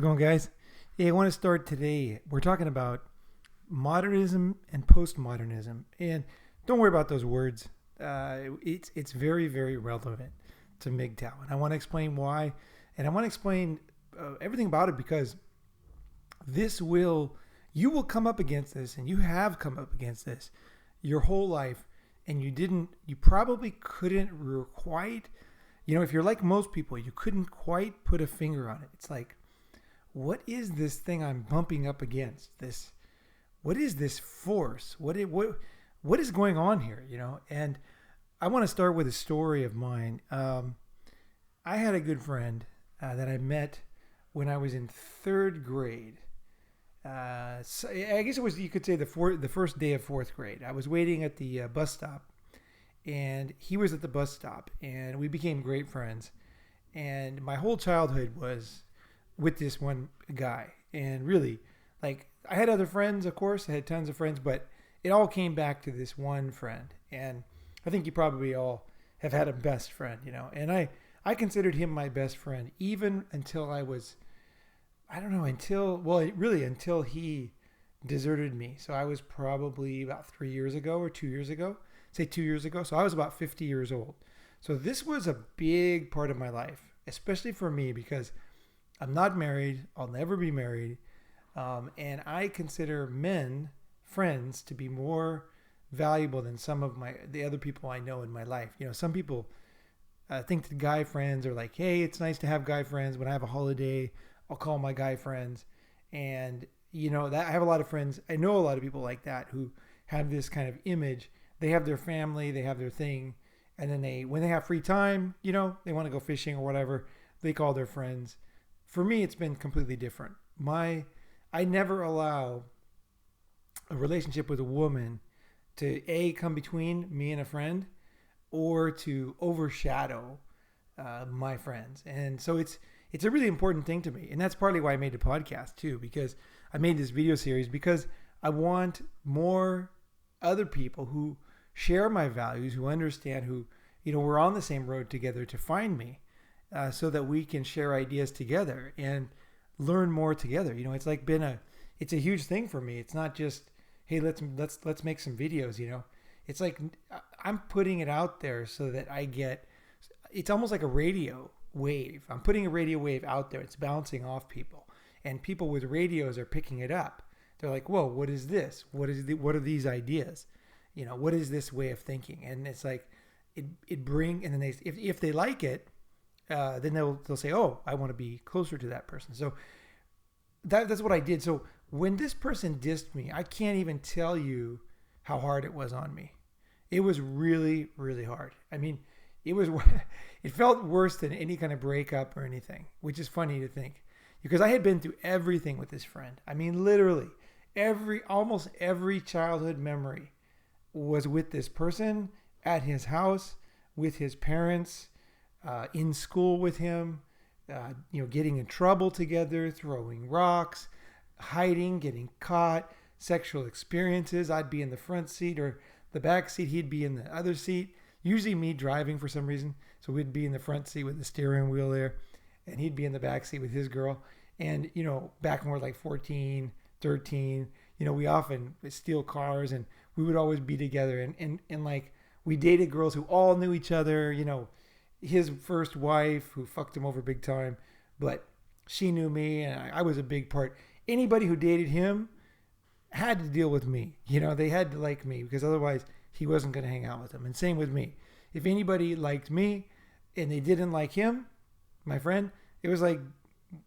Going, guys? Hey, I want to start today. We're talking about modernism and postmodernism, and don't worry about those words. It's very very relevant to MGTOW, and I want to explain why, and I want to explain everything about it because this will you will come up against this, and you have come up against this your whole life, and you probably couldn't quite, if you're like most people, you couldn't quite put a finger on it. It's like, what is this thing I'm bumping up against? What is this force? What is going on here? And I want to start with a story of mine. I had a good friend that I met when I was in third grade. So I guess it was, you could say, the first day of fourth grade. I was waiting at the bus stop, and he was at the bus stop, and we became great friends. And my whole childhood was with this one guy, and really, like, I had other friends, of course. I had tons of friends, but it all came back to this one friend. And I think you probably all have had a best friend, and I considered him my best friend even until until he deserted me. So I was probably about 3 years ago or 2 years ago, say 2 years ago. So I was about 50 years old. So this was a big part of my life, especially for me, because I'm not married. I'll never be married. And I consider friends, to be more valuable than some of the other people I know in my life. Some people think that guy friends are like, hey, it's nice to have guy friends. When I have a holiday, I'll call my guy friends. And, that I have a lot of friends. I know a lot of people like that who have this kind of image. They have their family, they have their thing. And then when they have free time, they want to go fishing or whatever, they call their friends. For me, it's been completely different. I never allow a relationship with a woman to come between me and a friend, or to overshadow my friends. And so it's a really important thing to me. And that's partly why I made the podcast too, because I made this video series because I want more other people who share my values, who understand, who, we're on the same road together, to find me, so that we can share ideas together and learn more together. It's like it's a huge thing for me. It's not just, hey, let's make some videos. It's like I'm putting it out there so that it's almost like a radio wave. I'm putting a radio wave out there. It's bouncing off people, and people with radios are picking it up. They're like, whoa, what is this? What are these ideas? What is this way of thinking? And it's like, and then if they like it, then they'll say, oh, I want to be closer to that person. So that's what I did. So when this person dissed me, I can't even tell you how hard it was on me. It was really, really hard. I mean, it felt worse than any kind of breakup or anything, which is funny to think, because I had been through everything with this friend. I mean, literally almost every childhood memory was with this person, at his house, with his parents, in school with him, getting in trouble together, throwing rocks, hiding, getting caught, sexual experiences. I'd be in the front seat or the back seat. He'd be in the other seat, usually me driving for some reason. So we'd be in the front seat with the steering wheel there, and he'd be in the back seat with his girl. And, back when we were like 14, 13, we often steal cars, and we would always be together. And like, we dated girls who all knew each other, his first wife, who fucked him over big time, but she knew me, and I was a big part. Anybody who dated him had to deal with me. They had to like me, because otherwise he wasn't going to hang out with them. And same with me. If anybody liked me and they didn't like him, my friend, it was like,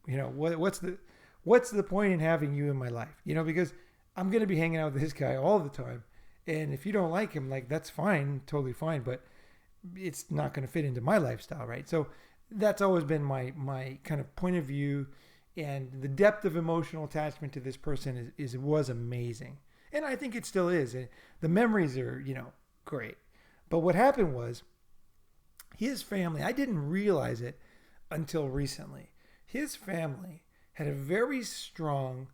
what's the point in having you in my life? Because I'm going to be hanging out with this guy all the time. And if you don't like him, like, that's fine, totally fine, but it's not going to fit into my lifestyle, right? So that's always been my kind of point of view, and the depth of emotional attachment to this person was amazing, and I think it still is. The memories are, great. But what happened was, his family, I didn't realize it until recently. His family had a very strong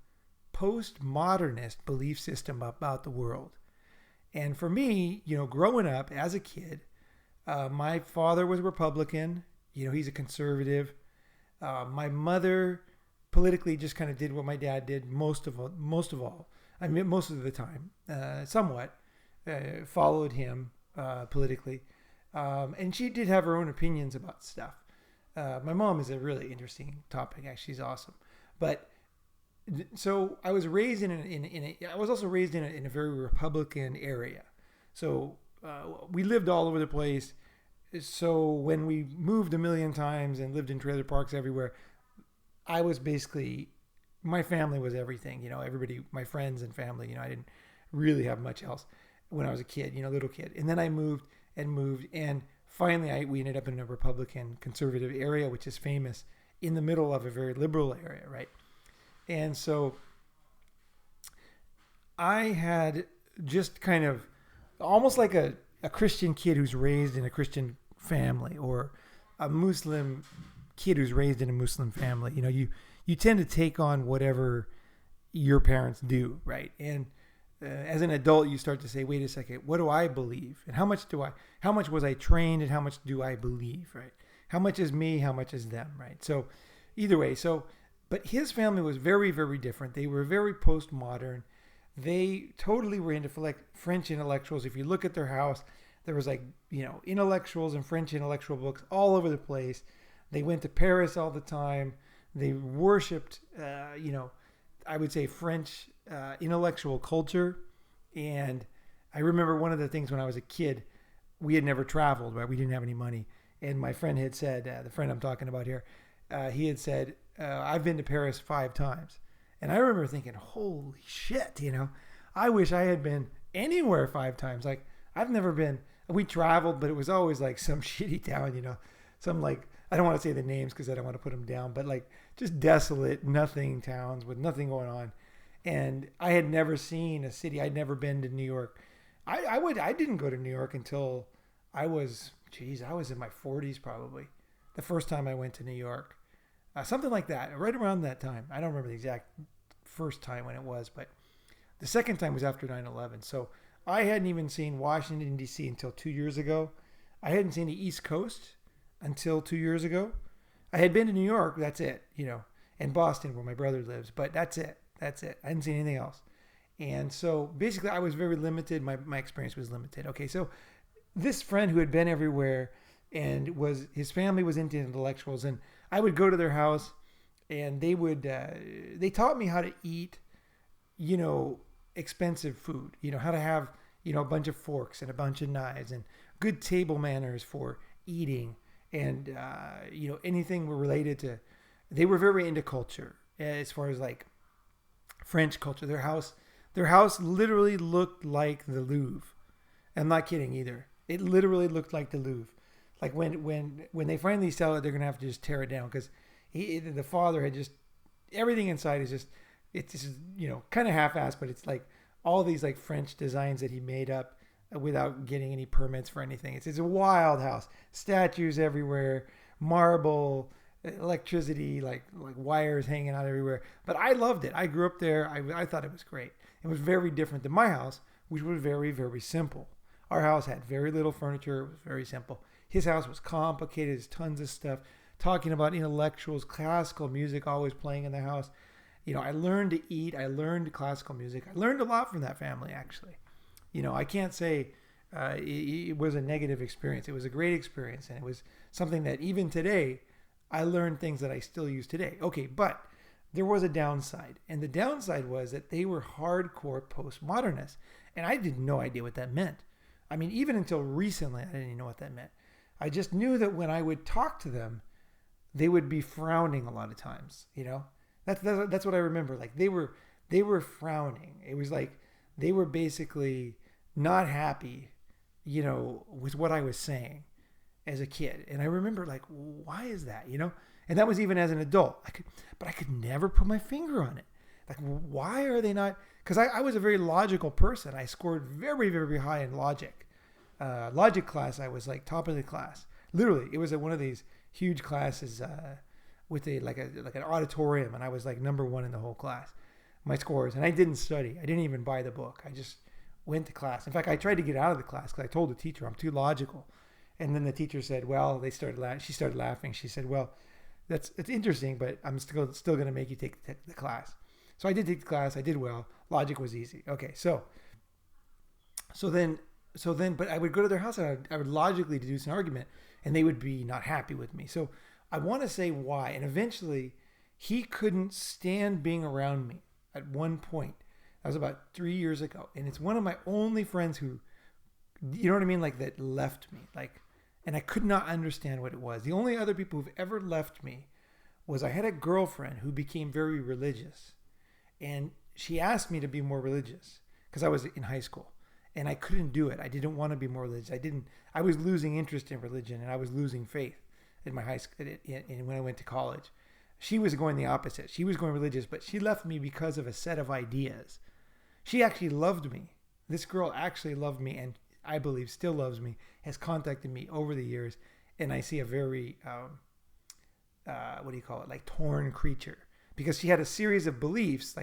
postmodernist belief system about the world. And for me, growing up as a kid, my father was a Republican. He's a conservative. My mother politically just kind of did what my dad did most of all. I mean, most of the time, somewhat followed him politically, and she did have her own opinions about stuff. My mom is a really interesting topic. Actually, she's awesome. But so I was raised I was also raised in a very Republican area. So we lived all over the place. So when we moved a million times and lived in trailer parks everywhere, I was basically, my family was everything, everybody, my friends and family, I didn't really have much else when I was a kid, little kid. And then I moved, and finally we ended up in a Republican conservative area, which is famous in the middle of a very liberal area, right? And so I had just kind of almost like a Christian kid who's raised in a Christian family, or a Muslim kid who's raised in a Muslim family. You tend to take on whatever your parents do, right? And as an adult, you start to say, wait a second, what do I believe? And how much was I trained, and how much do I believe, right? How much is me, how much is them, right? So either way, but his family was very, very different. They were very postmodern. They totally were into French intellectuals. If you look at their house, there was intellectuals and French intellectual books all over the place. They went to Paris all the time. They worshipped, I would say French intellectual culture. And I remember one of the things when I was a kid, we had never traveled, right? We didn't have any money. And my friend had said, the friend I'm talking about here, he had said, I've been to Paris 5 times. And I remember thinking, holy shit, I wish I had been anywhere 5 times. Like, I've never been, we traveled, but it was always like some shitty town, some I don't want to say the names because I don't want to put them down, but just desolate, nothing towns with nothing going on. And I had never seen a city. I'd never been to New York. I didn't go to New York until I was in my 40s probably. The first time I went to New York. Something like that, right around that time. I don't remember the exact first time when it was, but the second time was after 9/11. So I hadn't even seen Washington, D.C. until 2 years ago. I hadn't seen the East Coast until 2 years ago. I had been to New York, that's it, and Boston, where my brother lives, but that's it. I hadn't seen anything else. And so basically I was very limited. My experience was limited. Okay, so this friend who had been everywhere and his family was into intellectuals, and I would go to their house, and they taught me how to eat, expensive food, how to have, a bunch of forks and a bunch of knives and good table manners for eating, and, anything related to, they were very into culture as far as French culture. Their house literally looked like the Louvre. I'm not kidding either. It literally looked like the Louvre. Like when they finally sell it, they're gonna have to just tear it down because the father had just, everything inside is just, it's just, kind of half-assed, but it's like all these French designs that he made up without getting any permits for anything. It's a wild house, statues everywhere, marble, electricity, like wires hanging out everywhere. But I loved it. I grew up there. I thought it was great. It was very different than my house, which was very, very simple. Our house had very little furniture. It was very simple. His house was complicated. There's tons of stuff. Talking about intellectuals, classical music always playing in the house. I learned to eat. I learned classical music. I learned a lot from that family, actually. I can't say it was a negative experience. It was a great experience. And it was something that even today, I learned things that I still use today. Okay, but there was a downside. And the downside was that they were hardcore postmodernists. And I had no idea what that meant. I mean, even until recently, I didn't even know what that meant. I just knew that when I would talk to them, they would be frowning a lot of times, That's what I remember. They were frowning. It was like they were basically not happy, with what I was saying as a kid. And I remember why is that, And that was even as an adult. I could never put my finger on it. Why are they not? Because I was a very logical person. I scored very, very high in logic. Logic class, I was top of the class. Literally, it was one of these huge classes with an auditorium, and I was number 1 in the whole class. My scores, and I didn't study. I didn't even buy the book. I just went to class. In fact, I tried to get out of the class because I told the teacher I'm too logical. And then the teacher said, "Well," she started laughing. She said, "Well, it's interesting, but I'm still going to make you take the class. So I did take the class. I did well. Logic was easy. Okay, so then, but I would go to their house and I would logically deduce an argument, and they would be not happy with me. So I want to say why. And eventually, he couldn't stand being around me at one point. That was about 3 years ago. And it's one of my only friends who, you know what I mean? Like, that left me. Like, and I could not understand what it was. The only other people who've ever left me was I had a girlfriend who became very religious. And she asked me to be more religious because I was in high school. And I couldn't do it. I didn't want to be more religious. I was losing interest in religion, and I was losing faith in my high school, and when I went to college. She was going the opposite. She was going religious, but she left me because of a set of ideas. She actually loved me. This girl actually loved me, and I believe still loves me, has contacted me over the years, and I see a very, like torn creature. Because she had a series of beliefs,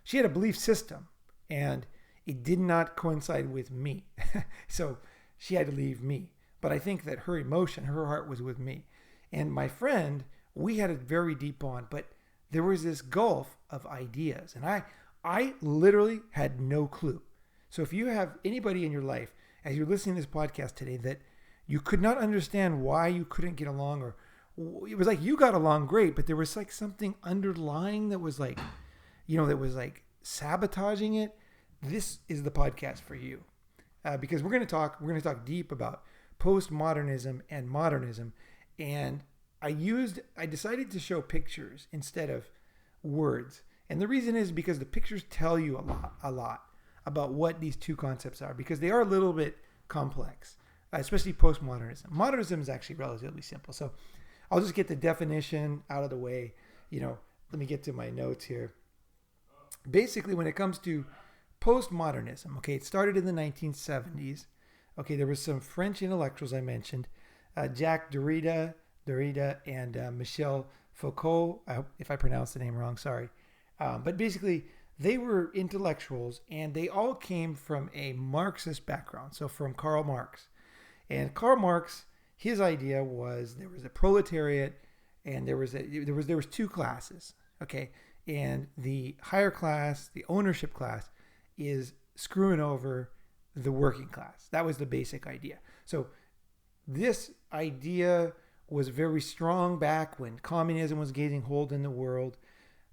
she had a belief system, and it did not coincide with me. So she had to leave me. But I think that her emotion, her heart was with me. And my friend, we had a very deep bond, but there was this gulf of ideas. And I literally had no clue. So if you have anybody in your life, as you're listening to this podcast today, that you could not understand why you couldn't get along, or it was like you got along great, but there was like something underlying that was like, that was like sabotaging it. This is the podcast for you, because we're going to talk deep about postmodernism and modernism. And I decided to show pictures instead of words. And the reason is because the pictures tell you a lot about what these two concepts are, because they are a little bit complex, especially postmodernism. Modernism is actually relatively simple. So I'll just get the definition out of the way. Let me get to my notes here. Basically, when it comes to postmodernism, okay, it started in the 1970s. Okay, there was some French intellectuals I mentioned, Jacques Derrida, and Michel Foucault. I hope if I pronounced the name wrong, sorry. But basically, they were intellectuals, and they all came from a Marxist background. So from Karl Marx. And Karl Marx, his idea was there was a proletariat, and there was two classes. Okay, and the higher class, the ownership class, is screwing over the working class. That was the basic idea. So this idea was very strong back when communism was gaining hold in the world.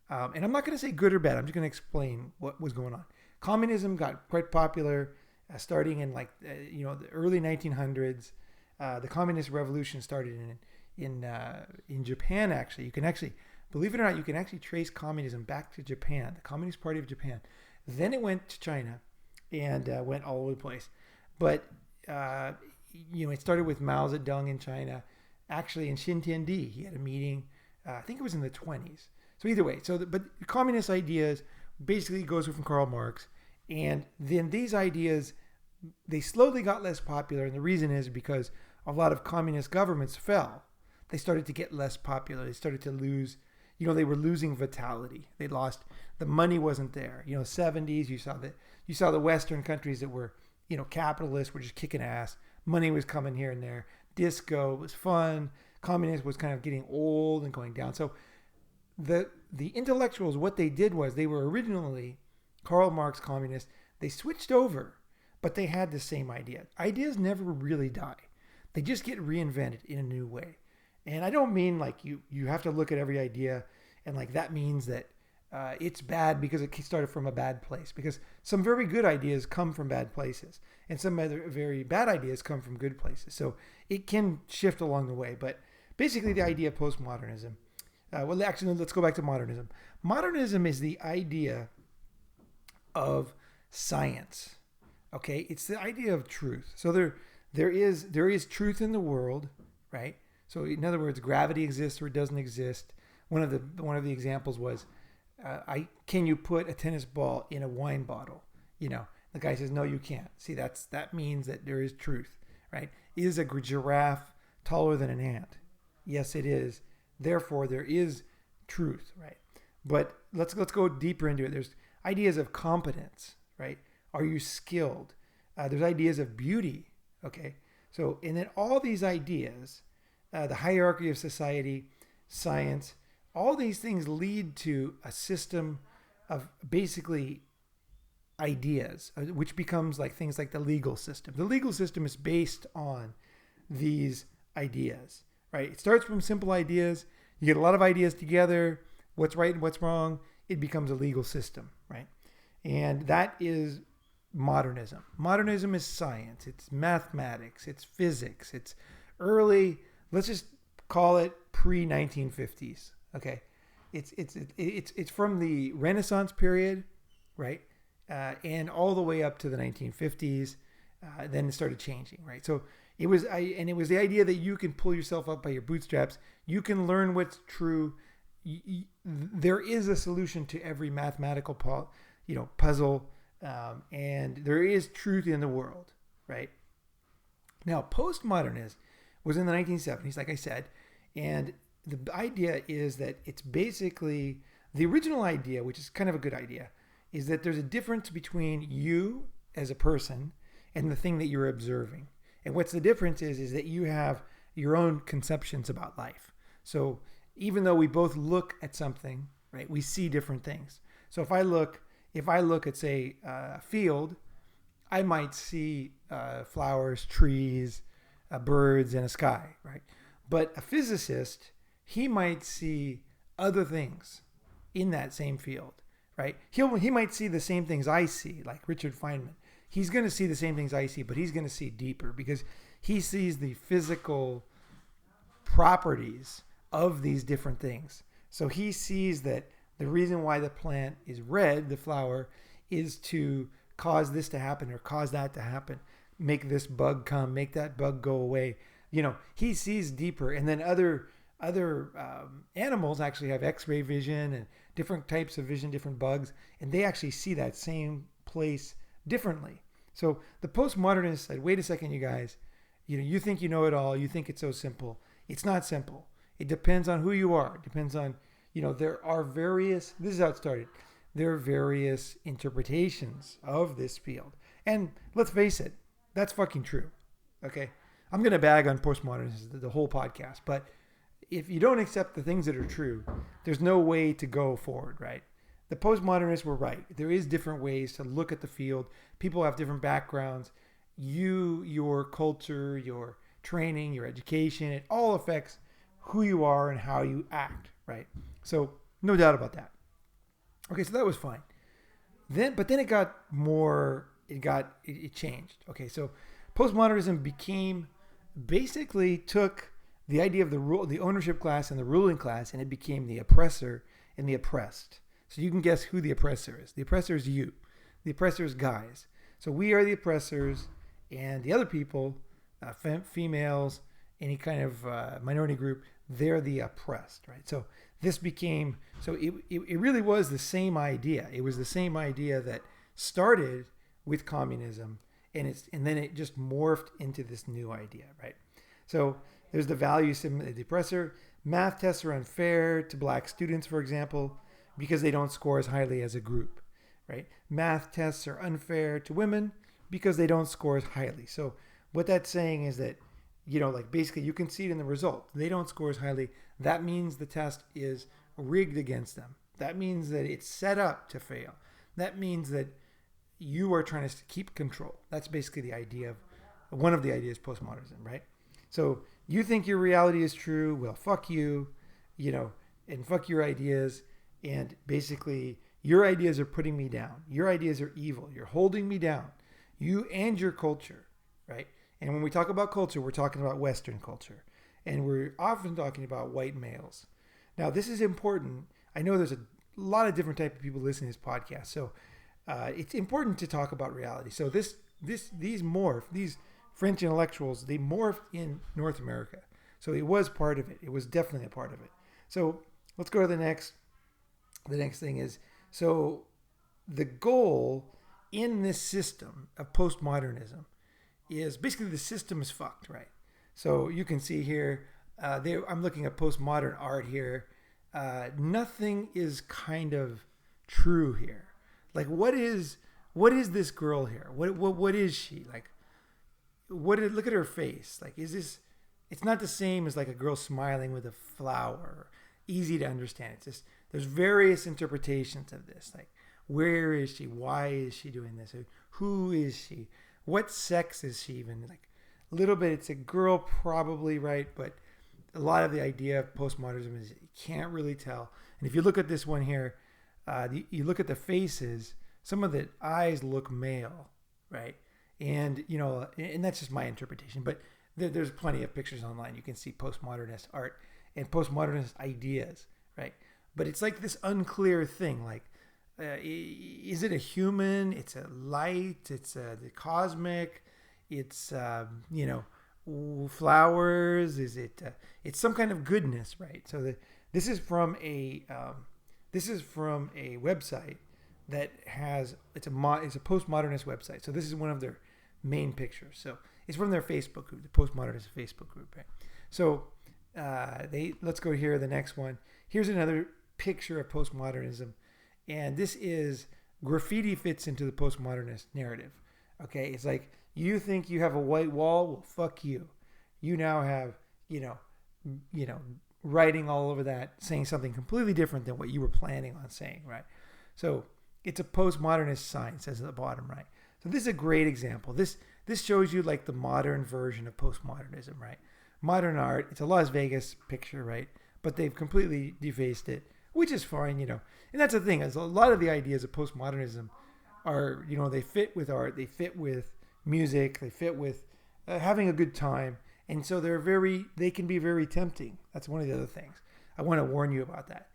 And I'm not going to say good or bad. I'm just going to explain what was going on. Communism got quite popular starting in the early 1900s. The communist revolution started in Japan. Actually, you can actually, believe it or not, you can actually trace communism back to Japan, the Communist Party of Japan. Then it went to China and went all over the place. But, it started with Mao Zedong in China. Actually, in Xintiandi, he had a meeting, I think it was in the 20s. So either way, but communist ideas basically goes from Karl Marx. And then these ideas, they slowly got less popular. And the reason is because a lot of communist governments fell. They started to get less popular. They started to lose, they were losing vitality. They lost, the money wasn't there. 70s, you saw the Western countries that were, capitalists were just kicking ass. Money was coming here and there. Disco was fun. Communism was kind of getting old and going down. So the intellectuals, what they did was they were originally Karl Marx communists. They switched over, but they had the same idea. Ideas never really die. They just get reinvented in a new way. And I don't mean like you have to look at every idea and like that means that it's bad because it started from a bad place. Because some very good ideas come from bad places, and some other very bad ideas come from good places. So it can shift along the way. But basically, the idea of postmodernism. Let's go back to modernism. Modernism is the idea of science. Okay, it's the idea of truth. So there is truth in the world, right? So in other words, gravity exists or it doesn't exist. One of the examples was, can you put a tennis ball in a wine bottle? The guy says, no, you can't. See, that means that there is truth, right? Is a giraffe taller than an ant? Yes, it is. Therefore, there is truth, right? But let's go deeper into it. There's ideas of competence, right? Are you skilled? There's ideas of beauty, okay? So, and then all these ideas, the hierarchy of society. science, all these things lead to a system of basically ideas, which becomes like things like the legal system. The legal system is based on these ideas, right? It starts from simple ideas. You get a lot of ideas together, what's right and what's wrong, it becomes a legal system, right? And that is modernism. Modernism is science, it's mathematics, it's physics, it's early, let's just call it pre-1950s, okay? It's from the Renaissance period, right? And all the way up to the 1950s. Then it started changing, right? So it was the idea that you can pull yourself up by your bootstraps. You can learn what's true. There is a solution to every mathematical puzzle, and there is truth in the world, right? Now, postmodernism was in the 1970s, like I said, and the idea is that it's basically the original idea, which is kind of a good idea, is that there's a difference between you as a person and the thing that you're observing. And what's the difference is that you have your own conceptions about life. So even though we both look at something, right, we see different things. So if I look at, say, a field, I might see flowers, trees, birds, and a sky, right? But a physicist, he might see other things in that same field, right? He might see the same things I see, like Richard Feynman. He's going to see the same things I see, but he's going to see deeper because he sees the physical properties of these different things. So he sees that the reason why the plant is red, the flower, is to cause this to happen or cause that to happen. Make this bug come, make that bug go away. He sees deeper. And then other animals actually have X-ray vision and different types of vision, different bugs, and they actually see that same place differently. So the postmodernists said, wait a second, you guys, you think you know it all. You think it's so simple. It's not simple. It depends on who you are. It depends on, there are various, this is how it started. There are various interpretations of this field. And let's face it, that's fucking true. Okay. I'm going to bag on postmodernism the whole podcast, but if you don't accept the things that are true, there's no way to go forward, right? The postmodernists were right. There is different ways to look at the field. People have different backgrounds. Your culture, your training, your education, it all affects who you are and how you act, right? So no doubt about that. Okay, so that was fine. But then it changed. Okay, so postmodernism basically took the idea of the ownership class and the ruling class, and it became the oppressor and the oppressed. So you can guess who the oppressor is. The oppressor is you. The oppressor is guys. So we are the oppressors, and the other people, females, any kind of minority group, they're the oppressed, right? So it really was the same idea. It was the same idea that started with communism, and then it just morphed into this new idea, right? So there's the value system of the oppressor. Math tests are unfair to black students, for example, because they don't score as highly as a group, right? Math tests are unfair to women because they don't score as highly. So what that's saying is that, basically you can see it in the result. They don't score as highly. That means the test is rigged against them. That means that it's set up to fail. That means that you are trying to keep control. That's basically the idea one of the ideas of postmodernism, right? So you think your reality is true. Well, fuck you, and fuck your ideas. And basically your ideas are putting me down. Your ideas are evil. You're holding me down. You and your culture, right? And when we talk about culture, we're talking about Western culture. And we're often talking about white males. Now, this is important. I know there's a lot of different type of people listening to this podcast. So it's important to talk about reality. So these French intellectuals, they morphed in North America. So it was part of it. It was definitely a part of it. So let's go to the next. The next thing is, so the goal in this system of postmodernism is basically the system is fucked, right? So you can see here, I'm looking at postmodern art here. Nothing is kind of true here. Like, what is this girl here? What is she? Like, look at her face. Like, it's not the same as like a girl smiling with a flower. easy to understand. It's just there's various interpretations of this. Like, where is she? Why is she doing this? Who is she? What sex is she even? Like, a little bit, it's a girl probably, right? But a lot of the idea of postmodernism is you can't really tell. And if you look at this one here, you look at the faces, some of the eyes look male, right? And, and that's just my interpretation. But there's plenty of pictures online. You can see postmodernist art and postmodernist ideas, right? But it's like this unclear thing. Like, is it a human? It's a light. It's the cosmic. It's, flowers. Is it? It's some kind of goodness, right? So this is from a website that has it's a postmodernist website. So this is one of their main pictures. So it's from their Facebook group, the Postmodernist Facebook group, right? So let's go here. The next one. Here's another picture of postmodernism, and this is graffiti fits into the postmodernist narrative. Okay, it's like you think you have a white wall. Well, fuck you. You now have writing all over that, saying something completely different than what you were planning on saying, right? So it's a postmodernist sign, says at the bottom right. So this is a great example. This shows you like the modern version of postmodernism, right? Modern art, it's a Las Vegas picture, right? But they've completely defaced it, which is fine, And that's the thing, is a lot of the ideas of postmodernism are, they fit with art, they fit with music, they fit with having a good time. And so they can be very tempting. That's one of the other things. I want to warn you about that,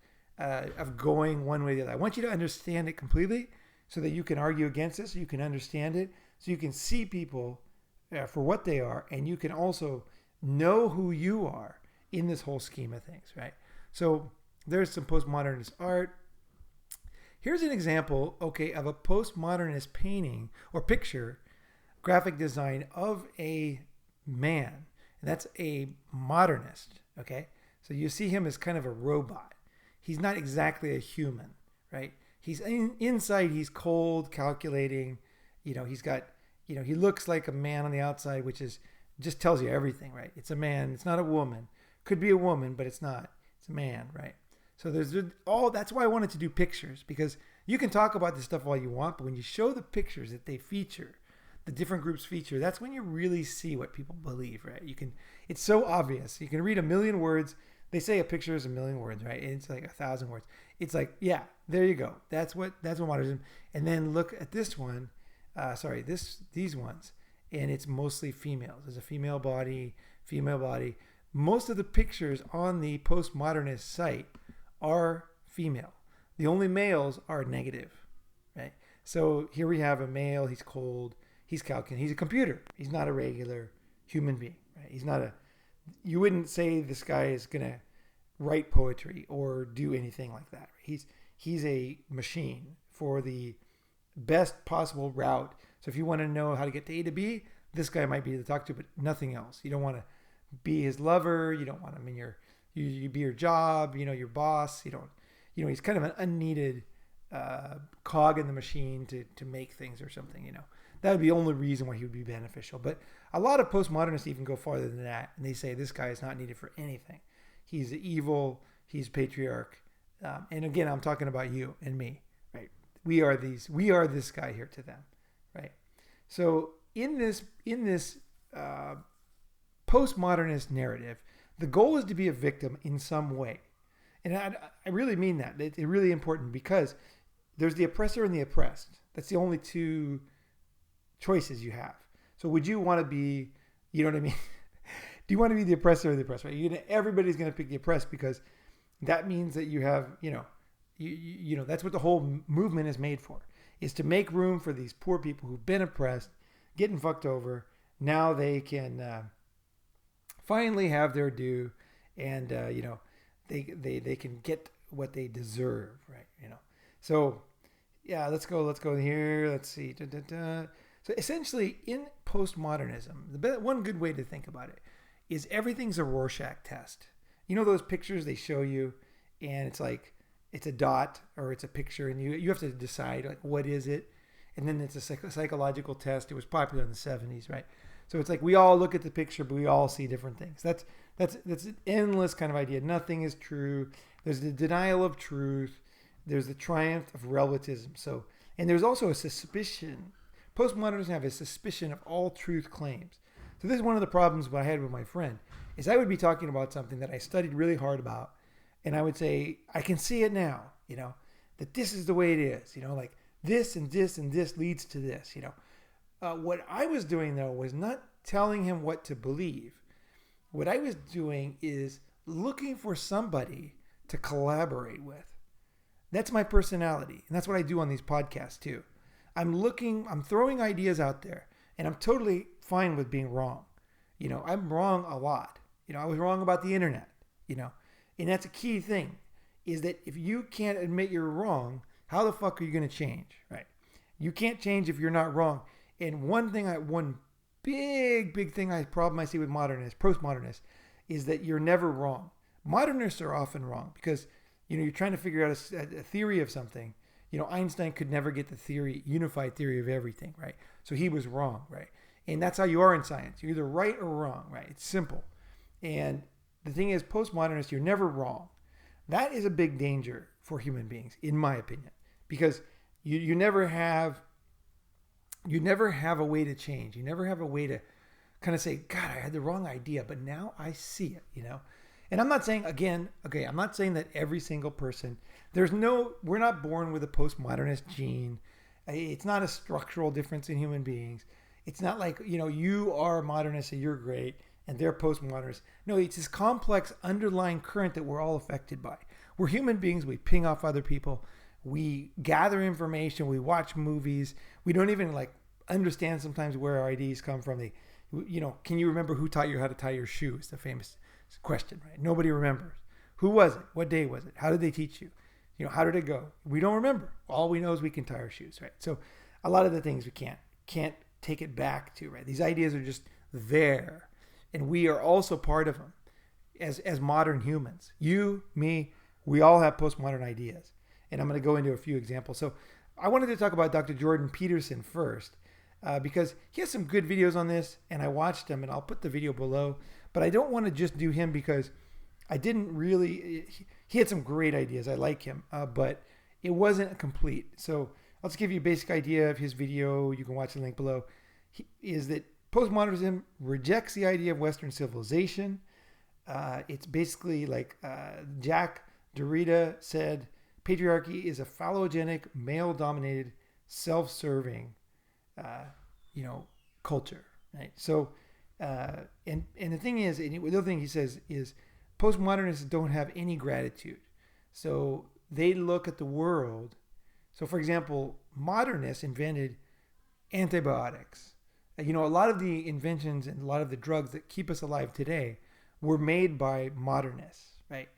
of going one way or the other. I want you to understand it completely so that you can argue against it, so you can understand it, so you can see people for what they are, and you can also know who you are in this whole scheme of things, right? So there's some postmodernist art. Here's an example, okay, of a postmodernist painting or picture, graphic design of a man. And that's a modernist, okay? So you see him as kind of a robot. He's not exactly a human, right? He's inside, he's cold, calculating. He's got, he looks like a man on the outside, which just tells you everything, right? It's a man, it's not a woman. Could be a woman, but it's not. It's a man, right? So that's why I wanted to do pictures, because you can talk about this stuff all you want, but when you show the pictures that they feature, the different groups feature, that's when you really see what people believe, right? It's so obvious. You can read 1,000,000 words. They say a picture is 1,000,000 words, right? And it's like 1,000 words. It's like, yeah, there you go. That's what modernism. And then look at this one. These ones, and it's mostly females. There's a female body. Most of the pictures on the postmodernist site are female. The only males are negative, right? So here we have a male. He's cold. He's calculating. He's a computer. He's not a regular human being, right? You wouldn't say this guy is gonna write poetry or do anything like that. He's a machine for the best possible route. So if you want to know how to get to A to B, this guy might be to talk to, but nothing else. You don't want to be his lover. You don't want him in you be your job, your boss. He's kind of an unneeded cog in the machine to make things or something, That would be the only reason why he would be beneficial. But a lot of postmodernists even go farther than that, and they say this guy is not needed for anything. He's evil. He's patriarch. And again, I'm talking about you and me, right? We are this guy here to them, right? So in this postmodernist narrative, the goal is to be a victim in some way. And I really mean that. It's really important because there's the oppressor and the oppressed. That's the only two choices you have. So would you want to be, you know what I mean? Do you want to be the oppressor or the oppressed? Right? Everybody's going to pick the oppressed because that means that you have, that's what the whole movement is made for, is to make room for these poor people who've been oppressed, getting fucked over. Now they can finally have their due, and they can get what they deserve, right? So yeah, let's go here. Let's see. So essentially, in postmodernism, one good way to think about it is everything's a Rorschach test. Those pictures they show you, and it's like it's a dot or it's a picture, and you have to decide like what is it, and then it's a psychological test. It was popular in the 70s, right? So it's like we all look at the picture, but we all see different things. That's an endless kind of idea. Nothing is true. There's the denial of truth. There's the triumph of relativism. So, and there's also a suspicion. Postmodernists have a suspicion of all truth claims. So this is one of the problems I had with my friend, is I would be talking about something that I studied really hard about, and I would say, I can see it now, that this is the way it is, like this and this and this leads to this, What I was doing, though, was not telling him what to believe. What I was doing is looking for somebody to collaborate with. That's my personality, and that's what I do on these podcasts, too. I'm throwing ideas out there, and I'm totally fine with being wrong. I'm wrong a lot. I was wrong about the internet, and that's a key thing, is that if you can't admit you're wrong, how the fuck are you going to change, right? You can't change if you're not wrong. And one big problem I see with postmodernists, is that you're never wrong. Modernists are often wrong because, you're trying to figure out a theory of something. Einstein could never get the unified theory of everything, right? So he was wrong, right? And that's how you are in science. You're either right or wrong, right? It's simple. And the thing is, postmodernists, you're never wrong. That is a big danger for human beings, in my opinion, because you never have a way to change. You never have a way to kind of say, God, I had the wrong idea, but now I see it, And I'm not saying, I'm not saying that every single person, we're not born with a postmodernist gene. It's not a structural difference in human beings. It's not like, you are a modernist and you're great and they're postmodernists. No, it's this complex underlying current that we're all affected by. We're human beings. We ping off other people. We gather information. We watch movies. We don't even understand sometimes where our ideas come from. Can you remember who taught you how to tie your shoe? It's the famous question, right? Nobody remembers. Who was it? What day was it? How did they teach you? How did it go? We don't remember. All we know is we can tie our shoes, right? So a lot of the things we can't take it back to, right? These ideas are just there, and we are also part of them as modern humans. You, me, we all have postmodern ideas, and I'm going to go into a few examples. So I wanted to talk about Dr. Jordan Peterson first, because he has some good videos on this, and I watched them, and I'll put the video below. But I don't want to just do him because I didn't really. He had some great ideas. I like him, but it wasn't complete. So I'll just give you a basic idea of his video. You can watch the link below. Is that postmodernism rejects the idea of Western civilization. It's basically like Jack Derrida said, patriarchy is a phallogenic, male-dominated, self-serving, culture. Right. So, and the thing is, and the other thing he says is, postmodernists don't have any gratitude. So they look at the world. So, for example, modernists invented antibiotics. A lot of the inventions and a lot of the drugs that keep us alive today were made by modernists, right?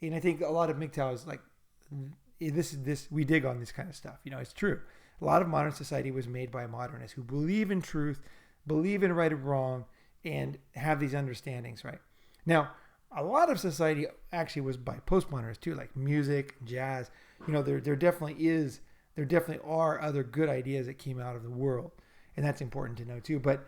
And I think a lot of MGTOW is like, we dig on this kind of stuff. It's true. A lot of modern society was made by modernists who believe in truth, believe in right and wrong, and have these understandings, right? Now, a lot of society actually was by postmodernists too, like music, jazz. There definitely are other good ideas that came out of the world, and that's important to know too. But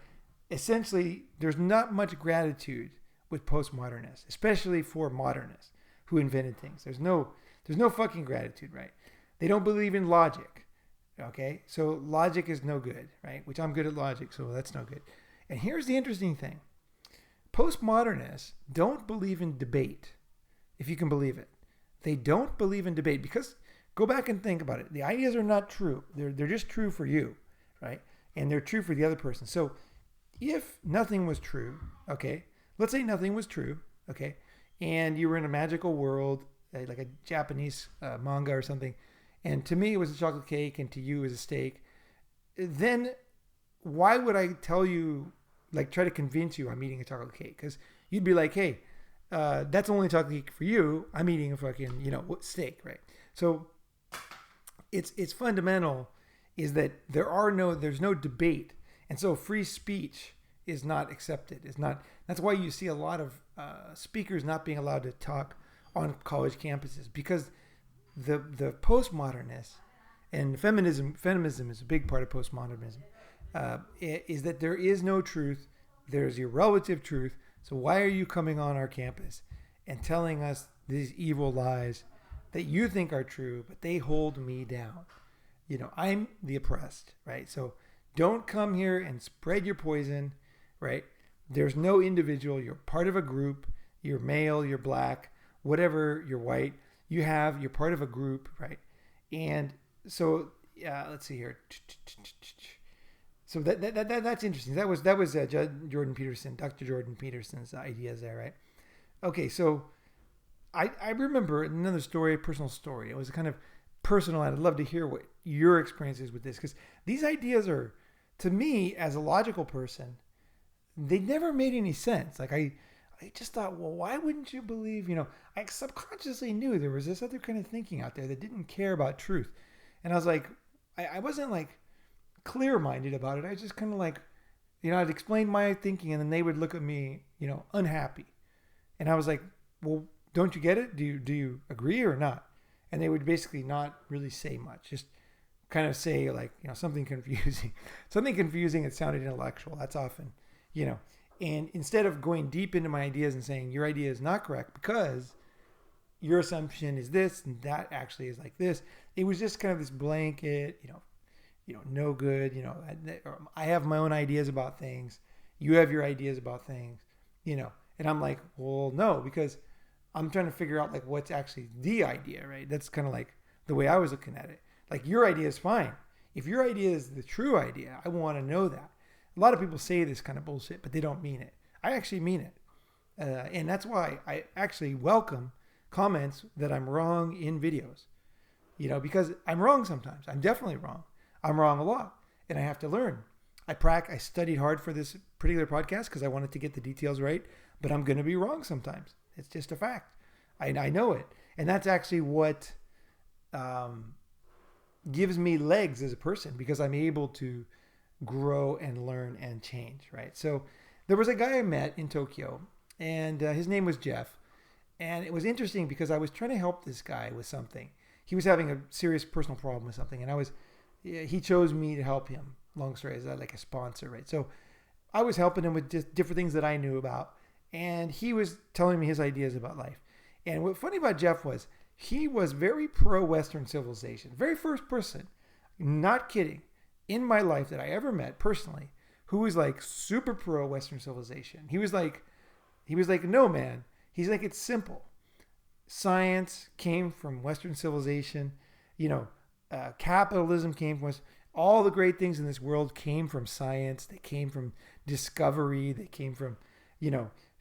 essentially, there's not much gratitude with postmodernists, especially for modernists who invented things. There's no fucking gratitude, right? They don't believe in logic. Okay, so logic is no good, right? Which I'm good at logic, so that's no good. And here's the interesting thing. Postmodernists don't believe in debate, if you can believe it. They don't believe in debate because, go back and think about it. The ideas are not true. They're just true for you, right? And they're true for the other person. So if nothing was true, okay, let's say nothing was true, okay, and you were in a magical world, like a Japanese manga or something, and to me it was a chocolate cake and to you it was a steak, then why would I tell you, try to convince you I'm eating a chocolate cake? Because you'd be like, hey, that's only chocolate cake for you. I'm eating a fucking, steak, right? So it's fundamental is that there's no debate. And so free speech is not accepted. That's why you see a lot of speakers not being allowed to talk on college campuses, because the postmodernists and feminism is a big part of postmodernism, is that there is no truth. There's your relative truth. So why are you coming on our campus and telling us these evil lies that you think are true, but they hold me down. I'm the oppressed, right? So don't come here and spread your poison, right? There's no individual. You're part of a group. You're male, you're black, whatever, you're white. You're part of a group, right? And so, let's see here. So that's interesting. That was Jordan Peterson, Dr. Jordan Peterson's ideas there, right? Okay, so I remember another story, a personal story. It was kind of personal, and I'd love to hear what your experience is with this, because these ideas are, to me, as a logical person, they never made any sense. Like I just thought, well, why wouldn't you believe, I subconsciously knew there was this other kind of thinking out there that didn't care about truth. And I was like, I wasn't like clear-minded about it. I just kind of like, I'd explain my thinking and then they would look at me, unhappy. And I was like, well, don't you get it? Do you agree or not? And they would basically not really say much, just kind of say like, something confusing, that sounded intellectual. That's often, and instead of going deep into my ideas and saying your idea is not correct because your assumption is this and that actually is like this, it was just kind of this blanket, no good, I have my own ideas about things. You have your ideas about things, and I'm like, well, no, because I'm trying to figure out like what's actually the idea, right? That's kind of like the way I was looking at it. Like your idea is fine. If your idea is the true idea, I want to know that. A lot of people say this kind of bullshit, but they don't mean it. I actually mean it. And that's why I actually welcome comments that I'm wrong in videos, because I'm wrong sometimes. I'm definitely wrong. I'm wrong a lot and I have to learn. I studied hard for this particular podcast because I wanted to get the details right, but I'm going to be wrong sometimes. It's just a fact. I know it. And that's actually what gives me legs as a person, because I'm able to grow and learn and change, right? So there was a guy I met in Tokyo, and his name was Jeff. And it was interesting because I was trying to help this guy with something. He was having a serious personal problem with something, and he chose me to help him. Long story, as like a sponsor, right? So I was helping him with just different things that I knew about, and he was telling me his ideas about life. And what's funny about Jeff was he was very pro-Western civilization. Very first person, not kidding, in my life that I ever met personally, who was like super pro-Western civilization. He was like, no, man. He's like, it's simple. Science came from Western civilization. Capitalism came from all the great things in this world came from science. They came from discovery. They came from,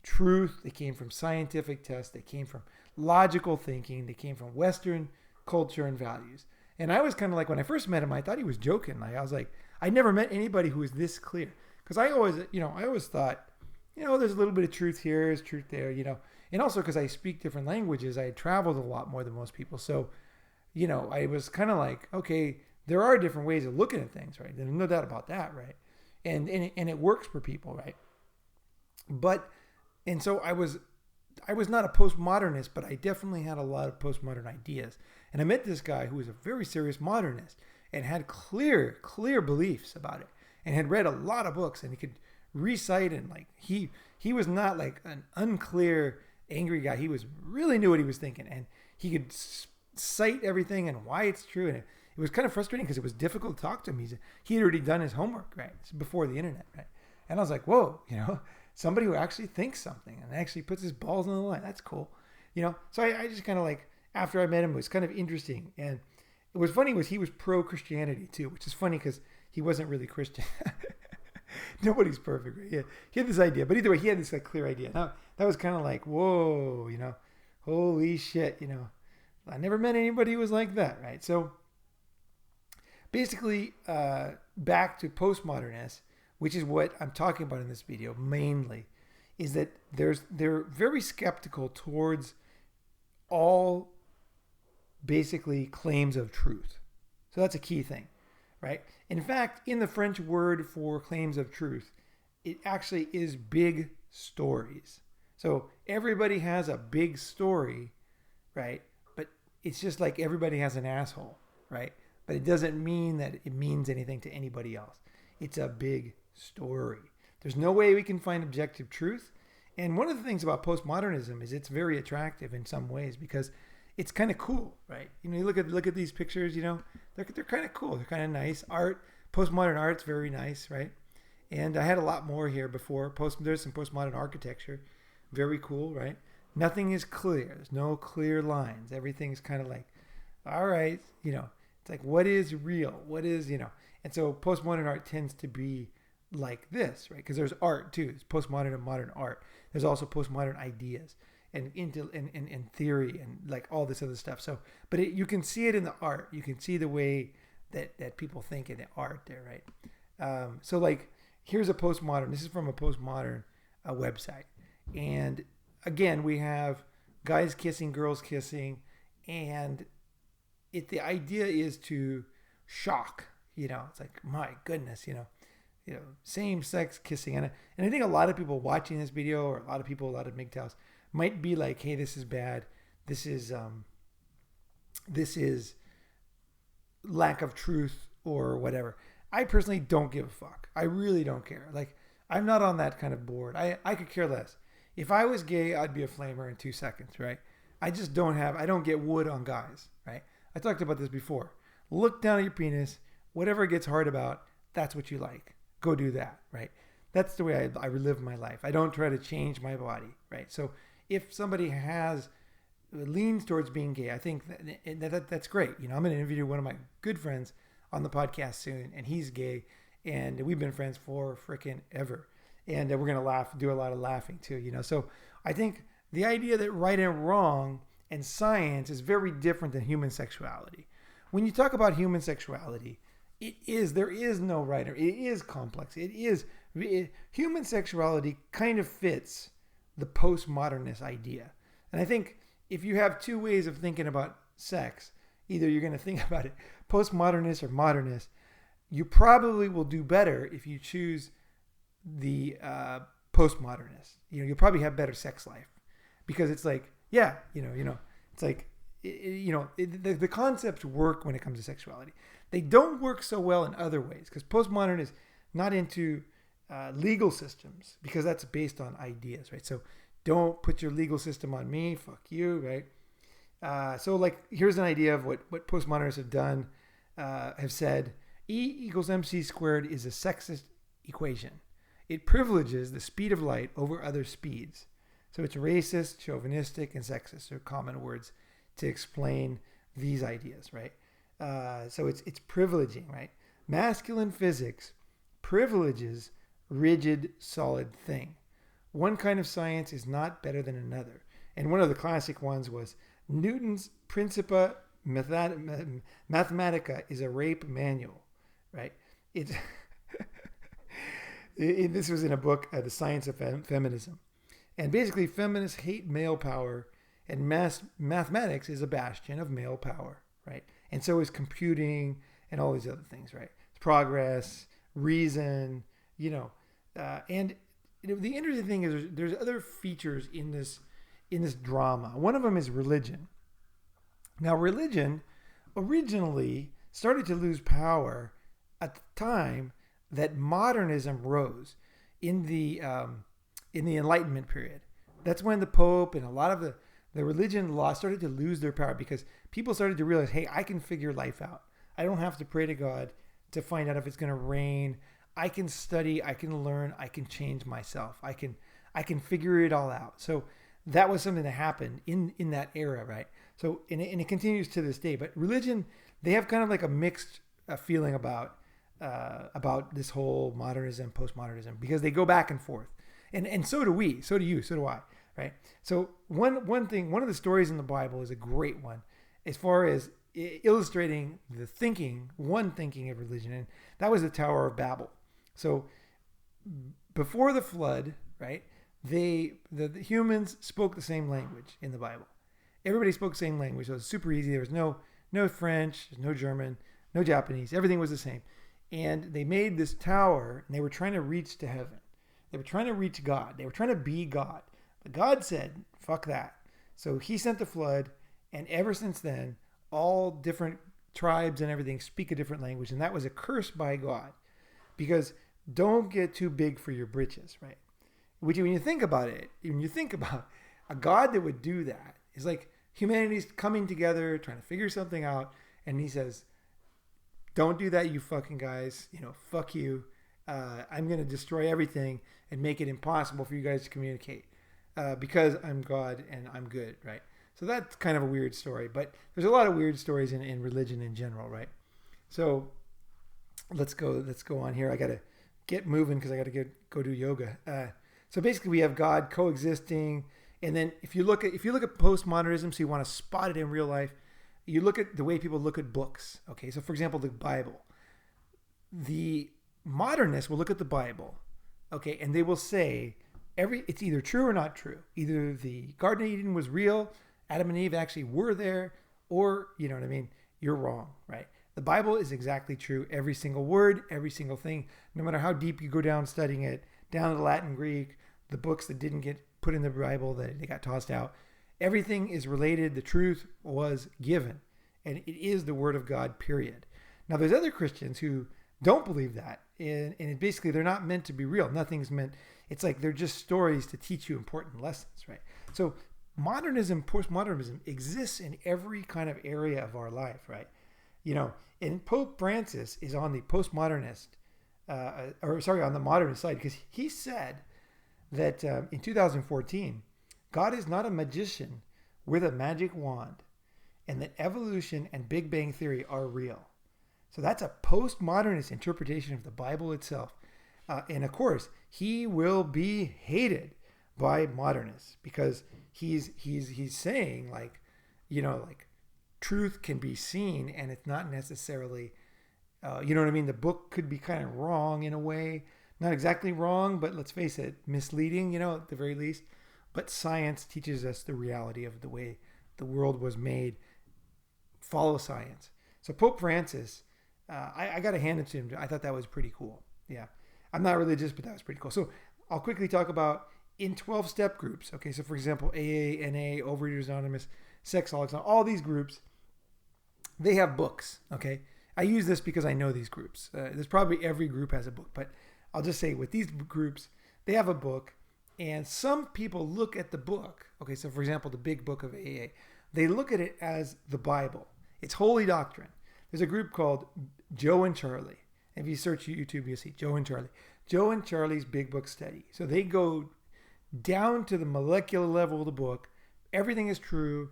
truth. They came from scientific tests. They came from logical thinking. They came from Western culture and values. And I was kind of like, when I first met him, I thought he was joking. Like, I was like, I never met anybody who was this clear. Because I always thought, there's a little bit of truth here, there's truth there, And also because I speak different languages, I had traveled a lot more than most people. So, I was kind of like, okay, there are different ways of looking at things, right? There's no doubt about that, right? And it works for people, right? And so I was not a postmodernist, but I definitely had a lot of postmodern ideas. And I met this guy who was a very serious modernist and had clear beliefs about it, and had read a lot of books, and he could recite, and like he was not like an unclear, angry guy. He really knew what he was thinking, and he could cite everything and why it's true. And it was kind of frustrating because it was difficult to talk to him. He had already done his homework, right? It's before the internet, right? And I was like, whoa, somebody who actually thinks something and actually puts his balls on the line. That's cool. So I just kind of like, after I met him, it was kind of interesting. And it was funny was he was pro-Christianity too, which is funny because he wasn't really Christian. Nobody's perfect, right? Yeah, he had this idea, but either way, he had this like clear idea. Now that was kind of like, whoa, holy shit, I never met anybody who was like that, right? So basically, back to postmodernists, which is what I'm talking about in this video mainly, is that they're very skeptical towards all basically claims of truth. So that's a key thing, right? In fact, in the French word for claims of truth, it actually is big stories. So everybody has a big story, right? But it's just like everybody has an asshole, right? But it doesn't mean that it means anything to anybody else. It's a big story. There's no way we can find objective truth. And one of the things about postmodernism is it's very attractive in some ways because it's kind of cool, right? You look at these pictures, they're kind of cool. They're kind of nice. Art, postmodern art's very nice, right? And I had a lot more here before. There's some postmodern architecture, very cool, right? Nothing is clear. There's no clear lines. Everything's kind of like, all right, it's like, what is real? What is, and so postmodern art tends to be like this, right? Because there's art too. There's postmodern and modern art. There's also postmodern ideas and theory and like all this other stuff. So, but you can see it in the art. You can see the way that people think in the art there, right? So like, here's a postmodern. This is from a postmodern website. And again, we have guys kissing, girls kissing, and the idea is to shock. It's like, my goodness, same-sex kissing. And I think a lot of people watching this video, or a lot of MGTOWs, might be like, hey, this is bad. This is lack of truth or whatever. I personally don't give a fuck. I really don't care. Like, I'm not on that kind of board. I could care less. If I was gay, I'd be a flamer in 2 seconds, right? I don't get wood on guys, right? I talked about this before. Look down at your penis. Whatever it gets hard about, that's what you like. Go do that, right? That's the way I live my life. I don't try to change my body, right? So if somebody leans towards being gay, I think that's great. I'm going to interview one of my good friends on the podcast soon, and he's gay, and we've been friends for freaking ever. And we're going to do a lot of laughing too, So I think the idea that right and wrong and science is very different than human sexuality. When you talk about human sexuality, there is no right or it is complex. Human sexuality kind of fits the postmodernist idea. And I think if you have two ways of thinking about sex, either you're going to think about it postmodernist or modernist, you probably will do better if you choose the postmodernist. You'll probably have better sex life because it's like, it's like, the concepts work when it comes to sexuality. They don't work so well in other ways because postmodern is not into legal systems because that's based on ideas, right? So don't put your legal system on me. Fuck you, right? So like, here's an idea of what postmodernists have done, have said. E = mc squared is a sexist equation. It privileges the speed of light over other speeds. So it's racist, chauvinistic, and sexist. They're common words to explain these ideas, right? So it's privileging, right? Masculine physics privileges rigid, solid thing. One kind of science is not better than another. And one of the classic ones was Newton's Principia Mathematica is a rape manual, right? This was in a book, The Science of Feminism. And basically, feminists hate male power, and mathematics is a bastion of male power, right? And so is computing and all these other things, right? Progress, reason, and the interesting thing is there's other features in this drama. One of them is religion. Now, religion originally started to lose power at the time that modernism rose in the Enlightenment period. That's when the Pope and a lot of the religion law started to lose their power because people started to realize, hey, I can figure life out. I don't have to pray to God to find out if it's going to rain. I can study, I can learn, I can change myself. I can figure it all out. So that was something that happened in that era, right? So and it continues to this day. But religion, they have kind of like a mixed feeling about this whole modernism, postmodernism, because they go back and forth. And so do we, so do you, so do I, right? So one of the stories in the Bible is a great one as far as illustrating the thinking of religion, and that was the Tower of Babel. So before the flood, right, the humans spoke the same language in the Bible. Everybody spoke the same language, so it was super easy. There was no French, no German, no Japanese. Everything was the same. And they made this tower, and they were trying to reach to heaven. They were trying to reach God. They were trying to be God. But God said, fuck that. So he sent the flood, and ever since then, all different tribes and everything speak a different language. And that was a curse by God. Because don't get too big for your britches, right? Which, when you think about it, when you think about a God that would do that, is like Humanity's coming together, trying to figure something out. And he says, don't do that, you fucking guys. Fuck you. I'm going to destroy everything and make it impossible for you guys to communicate because I'm God and I'm good, right? So that's kind of a weird story, but there's a lot of weird stories in religion in general, right? So let's go on here. I got to get moving because I got to go do yoga. So basically we have God coexisting. And then if you look at postmodernism, so you want to spot it in real life, you look at the way people look at books. Okay. So for example, the Bible, the modernists will look at the Bible, okay, and they will say it's either true or not true. Either the Garden of Eden was real, Adam and Eve actually were there, or you know what I mean, you're wrong, right? The Bible is exactly true. Every single word, every single thing, no matter how deep you go down studying it, down to the Latin, Greek, the books that didn't get put in the Bible, that they got tossed out, everything is related. The truth was given, and it is the Word of God, period. Now there's other Christians who don't believe that. And basically, they're not meant to be real. Nothing's meant. It's like they're just stories to teach you important lessons, right? So modernism, postmodernism exists in every kind of area of our life, right? And Pope Francis is on the postmodernist, on the modernist side, because he said that in 2014, God is not a magician with a magic wand, and that evolution and Big Bang Theory are real. So that's a postmodernist interpretation of the Bible itself. And of course, he will be hated by modernists because he's saying like truth can be seen and it's not necessarily, you know what I mean? The book could be kind of wrong in a way, not exactly wrong, but let's face it, misleading, at the very least. But science teaches us the reality of the way the world was made. Follow science. So Pope Francis, I got to hand it to him. I thought that was pretty cool. Yeah. I'm not religious, but that was pretty cool. So I'll quickly talk about in 12-step groups. Okay. So for example, AA, NA, Overeaters Anonymous, Sexaholics, all these groups, they have books. Okay. I use this because I know these groups. There's probably every group has a book, but I'll just say with these groups, they have a book and some people look at the book. Okay. So for example, the big book of AA, they look at it as the Bible. It's holy doctrine. There's a group called Joe and Charlie. If you search YouTube, you'll see Joe and Charlie. Joe and Charlie's Big Book Study. So they go down to the molecular level of the book. Everything is true,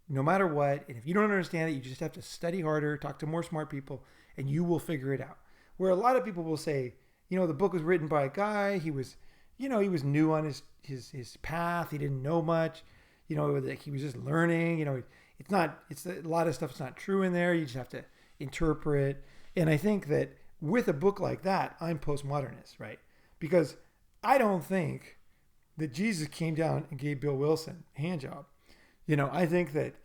no matter what. And if you don't understand it, you just have to study harder, talk to more smart people, and you will figure it out. Where a lot of people will say, the book was written by a guy. He was new on his path. He didn't know much. Like he was just learning. It's a lot of stuff's not true in there. You just have to interpret. And I think that with a book like that, I'm postmodernist, right? Because I don't think that Jesus came down and gave Bill Wilson a hand job. I think that,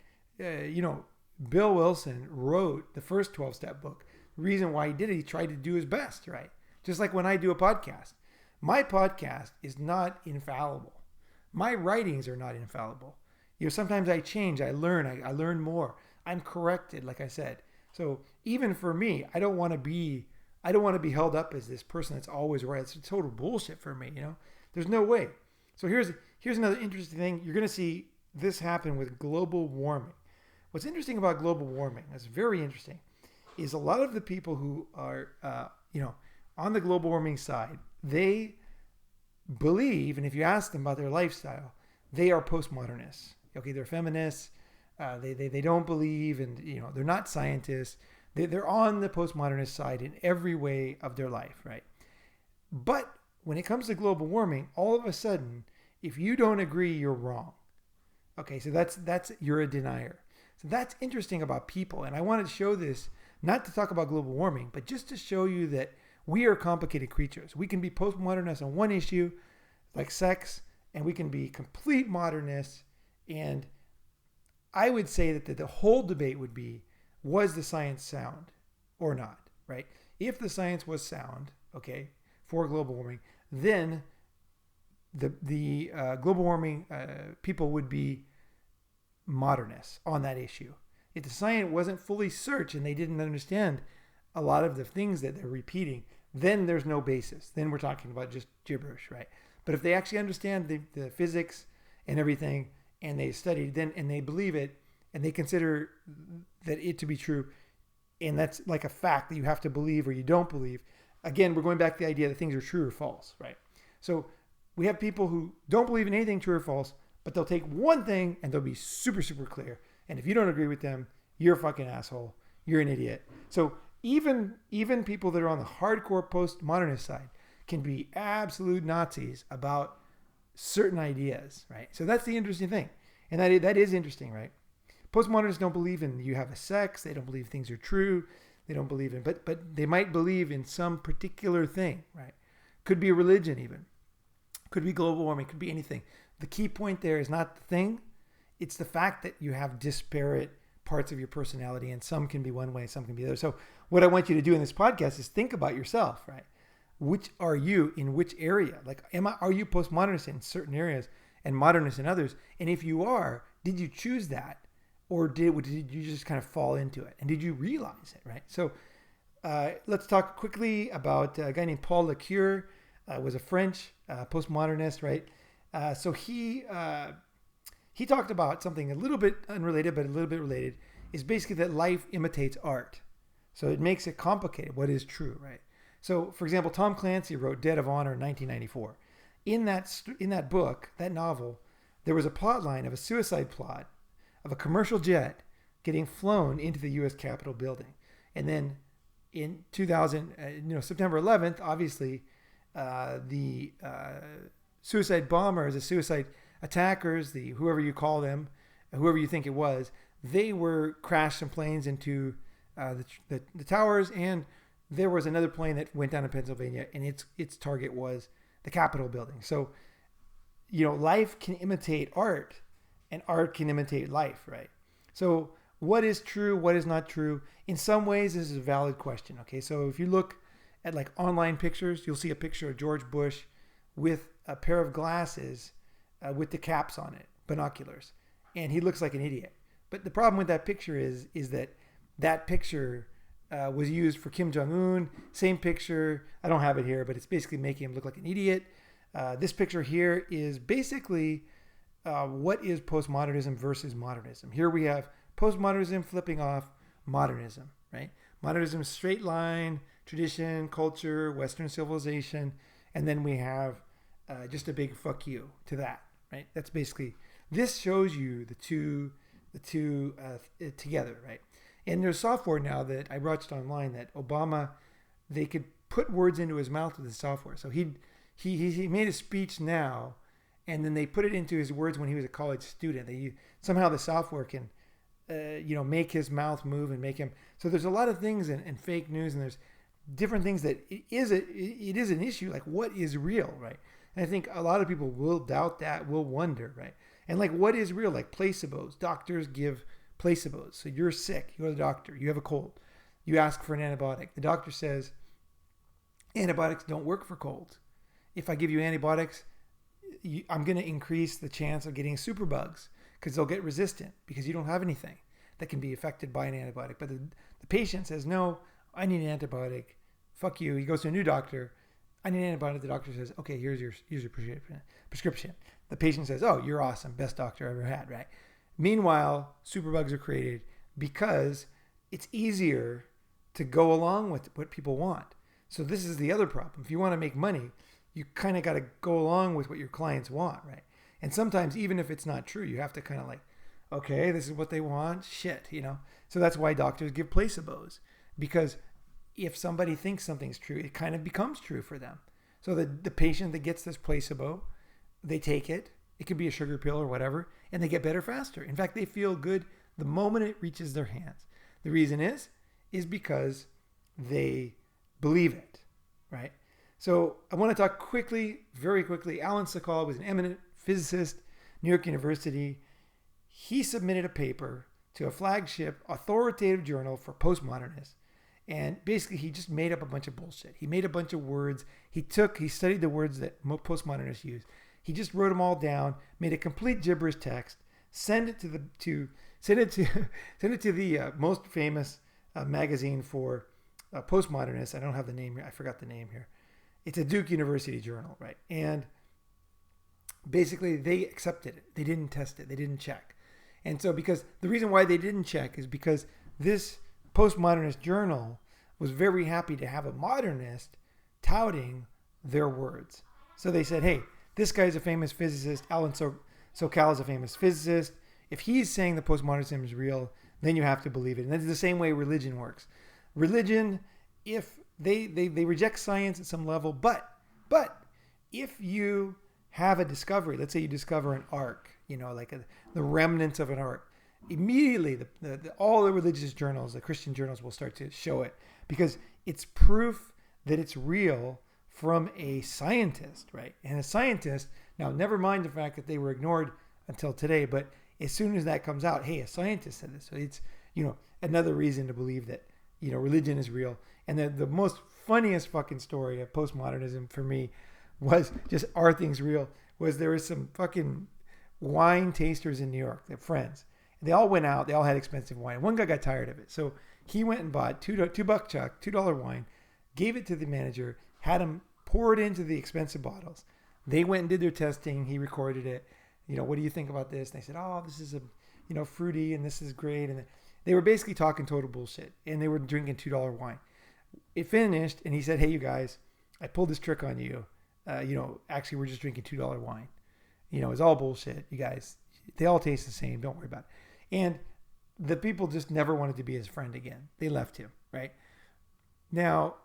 Bill Wilson wrote the first 12-step book. The reason why he did it, he tried to do his best, right? Just like when I do a podcast. My podcast is not infallible. My writings are not infallible. Sometimes I change, I learn more. I'm corrected, like I said. So even for me, I don't want to be held up as this person that's always right. It's total bullshit for me, There's no way. So here's another interesting thing. You're going to see this happen with global warming. What's interesting about global warming, that's very interesting, is a lot of the people who are, on the global warming side, they believe, and if you ask them about their lifestyle, they are postmodernists. Okay, they're feminists. They don't believe, and they're not scientists. They're on the postmodernist side in every way of their life, right? But when it comes to global warming, all of a sudden, if you don't agree, you're wrong. Okay, so that's you're a denier. So that's interesting about people, and I wanted to show this not to talk about global warming, but just to show you that we are complicated creatures. We can be postmodernists on one issue, like sex, and we can be complete modernists. And I would say that the whole debate would be, was the science sound or not, right? If the science was sound, okay, for global warming, then the global warming people would be modernists on that issue. If the science wasn't fully searched and they didn't understand a lot of the things that they're repeating, then there's no basis. Then we're talking about just gibberish, right? But if they actually understand the physics and everything, and they studied then and they believe it, and they consider that it to be true, and that's like a fact that you have to believe or you don't believe. Again, we're going back to the idea that things are true or false, right? So we have people who don't believe in anything true or false, but they'll take one thing and they'll be super, super clear. And if you don't agree with them, you're a fucking asshole. You're an idiot. So even people that are on the hardcore postmodernist side can be absolute Nazis about certain ideas, right? So that's the interesting thing. And that is interesting, right? Postmodernists don't believe in you have a sex. They don't believe things are true. They don't believe in, but they might believe in some particular thing, right? Could be a religion even. Could be global warming. Could be anything. The key point there is not the thing. It's the fact that you have disparate parts of your personality, and some can be one way, some can be the other. So what I want you to do in this podcast is think about yourself, right? Which are you in which area? Like, are you postmodernist in certain areas and modernist in others? And if you are, did you choose that? Or did you just kind of fall into it? And did you realize it, right? So let's talk quickly about a guy named Paul Ricoeur. Was a French postmodernist, right? So he talked about something a little bit unrelated, but a little bit related, is basically that life imitates art. So it makes it complicated, what is true, right? So, for example, Tom Clancy wrote Dead of Honor in 1994. In that book, that novel, there was a plot line of a suicide plot of a commercial jet getting flown into the U.S. Capitol building. And then in 2000, September 11th, obviously, the suicide bombers, the suicide attackers, whoever you call them, whoever you think it was, they were crashed some planes into the towers, and there was another plane that went down to Pennsylvania, and its target was the Capitol building. So, life can imitate art, and art can imitate life, right? So what is true? What is not true? In some ways, this is a valid question. Okay, so if you look at like online pictures, you'll see a picture of George Bush with a pair of glasses with the caps on it, binoculars, and he looks like an idiot. But the problem with that picture is that picture was used for Kim Jong-un. Same picture. I don't have it here, but it's basically making him look like an idiot. This picture here is basically what is postmodernism versus modernism. Here we have postmodernism flipping off modernism, right? Modernism is straight line, tradition, culture, Western civilization, and then we have just a big fuck you to that, right? That's basically, this shows you the two together, right? And there's software now that I watched online that Obama, they could put words into his mouth with the software. So he made a speech now, and then they put it into his words when he was a college student. Somehow the software can, make his mouth move and make him. So there's a lot of things in fake news, and there's different things that it is an issue. Like, what is real, right? And I think a lot of people will doubt that, will wonder, right? And like, what is real? Like placebos. Doctors give placebos. So you're sick. You go to the doctor. You have a cold. You ask for an antibiotic. The doctor says antibiotics don't work for colds. If I give you antibiotics, I'm going to increase the chance of getting superbugs because they'll get resistant because you don't have anything that can be affected by an antibiotic. But the patient says, no, I need an antibiotic. Fuck you. He goes to a new doctor. I need an antibiotic. The doctor says, okay, here's your prescription. The patient says, oh, you're awesome. Best doctor I ever had, right? Meanwhile, superbugs are created because it's easier to go along with what people want. So this is the other problem. If you want to make money, you kind of got to go along with what your clients want, right? And sometimes, even if it's not true, you have to kind of like, okay, this is what they want. Shit, So that's why doctors give placebos, because if somebody thinks something's true, it kind of becomes true for them. So the patient that gets this placebo, they take it. It could be a sugar pill or whatever, and they get better faster. In fact, they feel good the moment it reaches their hands. The reason is because they believe it, right? So I want to talk very quickly. Alan Sokal was an eminent physicist, New York University. He submitted a paper to a flagship authoritative journal for postmodernists. And basically, he just made up a bunch of bullshit. He made a bunch of words. He studied the words that postmodernists use. He just wrote them all down, made a complete gibberish text, sent it to the most famous magazine for postmodernists. I don't have the name here. I forgot the name here. It's a Duke University journal, right? And basically, they accepted it. They didn't test it. They didn't check. And so because the reason why they didn't check is because this postmodernist journal was very happy to have a modernist touting their words. So they said, hey, this guy's a famous physicist. Alan Sokal is a famous physicist. If he's saying that postmodernism is real, then you have to believe it. And that's the same way religion works. Religion, if they reject science at some level, but if you have a discovery, let's say you discover an ark, like the remnants of an ark, immediately all the religious journals, the Christian journals will start to show it because it's proof that it's real from a scientist, right? And a scientist, now never mind the fact that they were ignored until today, but as soon as that comes out, hey, a scientist said this. So it's, another reason to believe that, religion is real. And the most funniest fucking story of postmodernism for me was just, are things real? Was there was some fucking wine tasters in New York, they're friends. They all went out, they all had expensive wine. One guy got tired of it. So he went and bought $2 wine, gave it to the manager, had him pour it into the expensive bottles. They went and did their testing. He recorded it. What do you think about this? And they said, oh, this is fruity and this is great. And they were basically talking total bullshit. And they were drinking $2 wine. It finished and he said, hey, you guys, I pulled this trick on you. Actually, we're just drinking $2 wine. It's all bullshit. You guys, they all taste the same. Don't worry about it. And the people just never wanted to be his friend again. They left him, right? Now,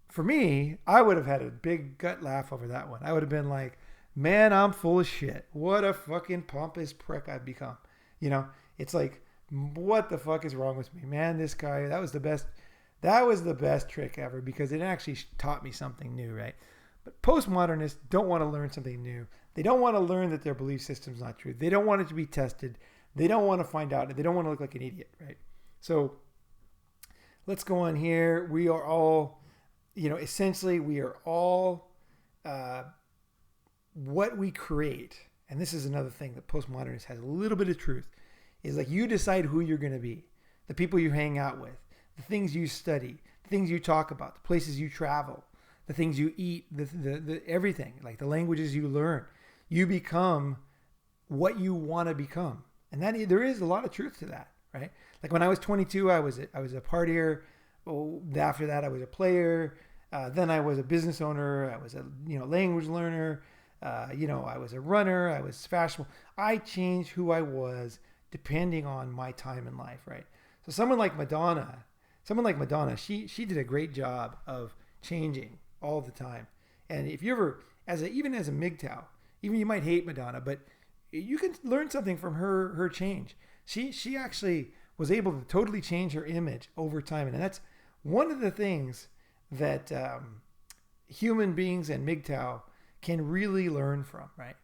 for me, I would have had a big gut laugh over that one. I would have been like, man, I'm full of shit. What a fucking pompous prick I've become. It's like, what the fuck is wrong with me? Man, this guy, that was the best trick ever because it actually taught me something new, right? But postmodernists don't want to learn something new. They don't want to learn that their belief system's not true. They don't want it to be tested. They don't want to find out. They don't want to look like an idiot, right? So let's go on here. We are all, essentially we are all what we create. And this is another thing that postmodernists has a little bit of truth, is like you decide who you're going to be, the people you hang out with, the things you study, the things you talk about, the places you travel, the things you eat, the everything, like the languages you learn. You become what you want to become. And that there is a lot of truth to that, right? Like when I was 22, I was a partier. After that, I was a player. Then I was a business owner. I was a language learner. I was a runner. I was fashionable. I changed who I was depending on my time in life, right? So someone like Madonna, she did a great job of changing all the time. And if you ever, even as a MGTOW, even you might hate Madonna, but you can learn something from her change. She actually was able to totally change her image over time. And that's one of the things that human beings and MGTOW can really learn from, right?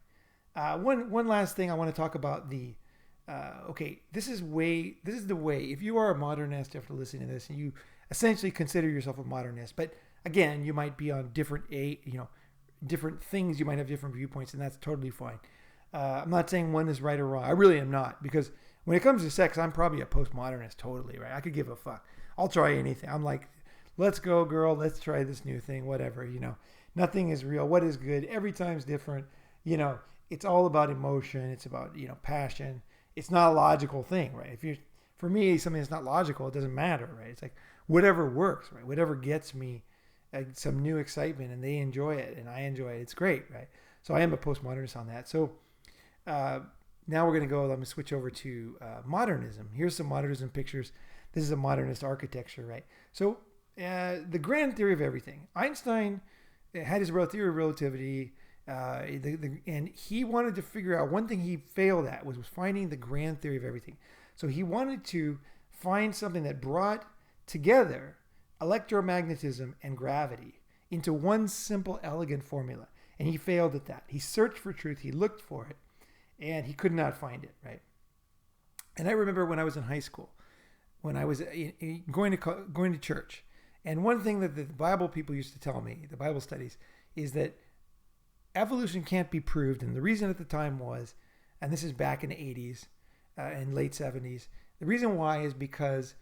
One last thing I want to talk about this is the way, if you are a modernist after listening to this and you essentially consider yourself a modernist, but again, you might be on different things, you might have different viewpoints, and that's totally fine. I'm not saying one is right or wrong. I really am not, because when it comes to sex, I'm probably a postmodernist totally, right? I could give a fuck. I'll try anything. I'm like, let's go, girl. Let's try this new thing, whatever, Nothing is real. What is good? Every time's different. It's all about emotion. It's about, passion. It's not a logical thing, right? For me, something that's not logical, it doesn't matter, right? It's like whatever works, right? Whatever gets me some new excitement and they enjoy it and I enjoy it. It's great, right? So I am a postmodernist on that. So now we're going to let me switch over to modernism. Here's some modernism pictures. This is a modernist architecture, right? So the grand theory of everything. Einstein had his theory of relativity, and he wanted to figure out, one thing he failed at was finding the grand theory of everything. So he wanted to find something that brought together electromagnetism and gravity into one simple, elegant formula. And he failed at that. He searched for truth. He looked for it, and he could not find it, right? And I remember when I was in high school, when I was going to church, and one thing that the Bible people used to tell me, the Bible studies, is that evolution can't be proved. And the reason at the time was, and this is back in the 80s and late 70s, the reason why is because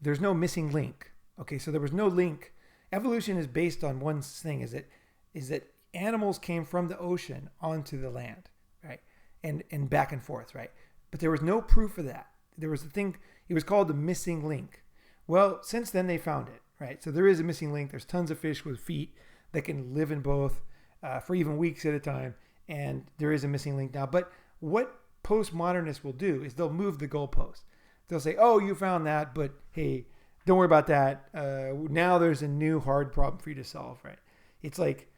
there's no missing link. Okay, so there was no link. Evolution is based on one thing, is that animals came from the ocean onto the land, right? And back and forth, right? but there was no proof of that. There was a thing, it was called the missing link. Well, since then they found it, right? So there is a missing link. There's tons of fish with feet that can live in both for even weeks at a time. And there is a missing link now. But what postmodernists will do is they'll move the goalpost. They'll say, oh, you found that, but hey, don't worry about that. Now there's a new hard problem for you to solve, right? It's like,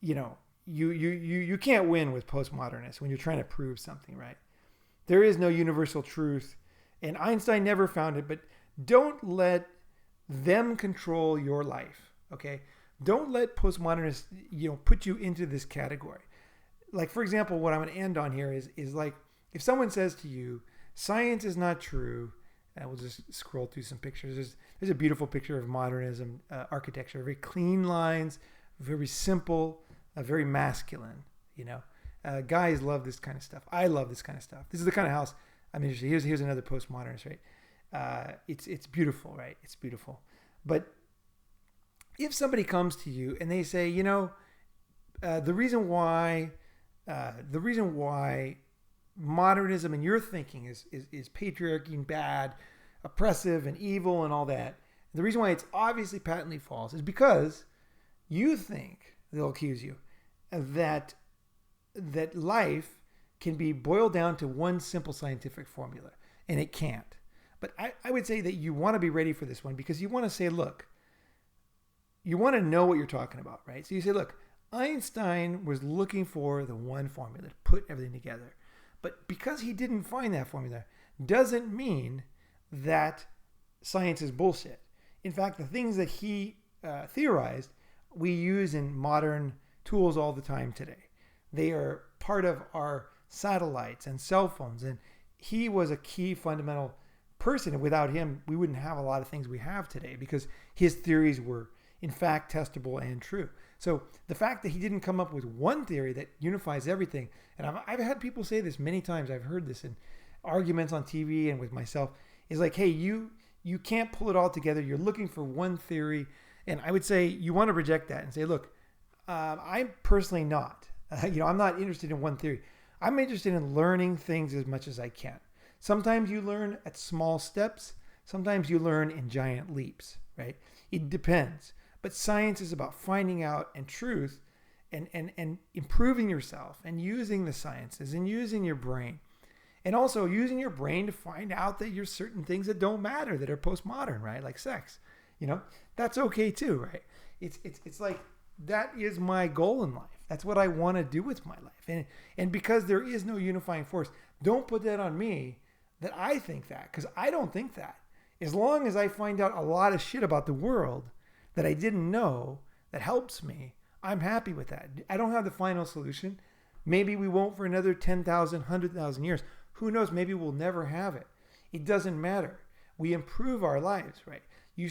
you can't win with postmodernists when you're trying to prove something, right? There is no universal truth. And Einstein never found it, but don't let them control your life, okay? Don't let postmodernists, put you into this category. Like, for example, what I'm going to end on here is like, if someone says to you, science is not true, and we'll just scroll through some pictures. There's a beautiful picture of modernism architecture, very clean lines, very simple, very masculine, Guys love this kind of stuff. I love this kind of stuff. This is the kind of house I'm interested in. Here's another postmodernist, right? It's beautiful, right? It's beautiful. But if somebody comes to you and they say, the reason why modernism in your thinking is patriarchy and bad, oppressive and evil and all that, the reason why it's obviously patently false is because you think, they'll accuse you, that life can be boiled down to one simple scientific formula, and it can't. But I would say that you want to be ready for this one, because you want to say, look, you want to know what you're talking about, right? So you say, look, Einstein was looking for the one formula to put everything together. But because he didn't find that formula, doesn't mean that science is bullshit. In fact, the things that he theorized, we use in modern tools all the time today. They are part of our satellites and cell phones. And he was a key fundamental person. And without him, we wouldn't have a lot of things we have today, because his theories were, in fact, testable and true. So the fact that he didn't come up with one theory that unifies everything, and I've had people say this many times, I've heard this in arguments on TV and with myself, is like, hey, you can't pull it all together. You're looking for one theory. And I would say you want to reject that and say, look, I'm personally not. I'm not interested in one theory. I'm interested in learning things as much as I can. Sometimes you learn at small steps. Sometimes you learn in giant leaps, right? It depends. But science is about finding out and truth and improving yourself and using the sciences and using your brain. And also using your brain to find out that there's certain things that don't matter, that are postmodern, right? Like sex. That's okay too, right? It's like, that is my goal in life. That's what I want to do with my life. And because there is no unifying force, don't put that on me that I think that, because I don't think that. As long as I find out a lot of shit about the world that I didn't know that helps me, I'm happy with that. I don't have the final solution. Maybe we won't for another 10,000, 100,000 years. Who knows? Maybe we'll never have it. It doesn't matter. We improve our lives, right? You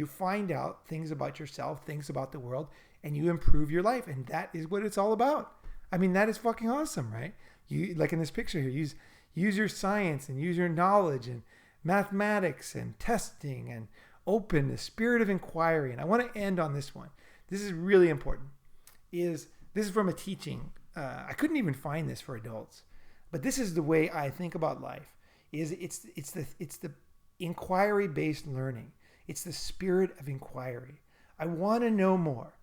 find out things about yourself, things about the world, and you improve your life. And that is what it's all about. I mean, that is fucking awesome, right? You, like in this picture here, use your science and use your knowledge and mathematics and testing and open the spirit of inquiry. And I want to end on this one. This is really important. This is from a teaching. I couldn't even find this for adults, but this is the way I think about life. It's the inquiry-based learning. It's the spirit of inquiry. I want to know more.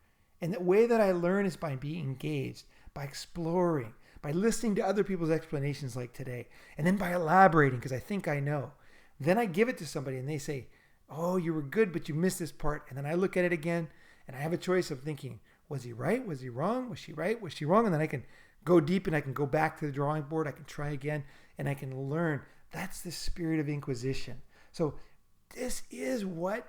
And the way that I learn is by being engaged, by exploring, by listening to other people's explanations like today, and then by elaborating because I think I know. Then I give it to somebody and they say, oh, you were good, but you missed this part. And then I look at it again and I have a choice of thinking, was he right? Was he wrong? Was she right? Was she wrong? And then I can go deep and I can go back to the drawing board. I can try again and I can learn. That's the spirit of inquisition. So this is what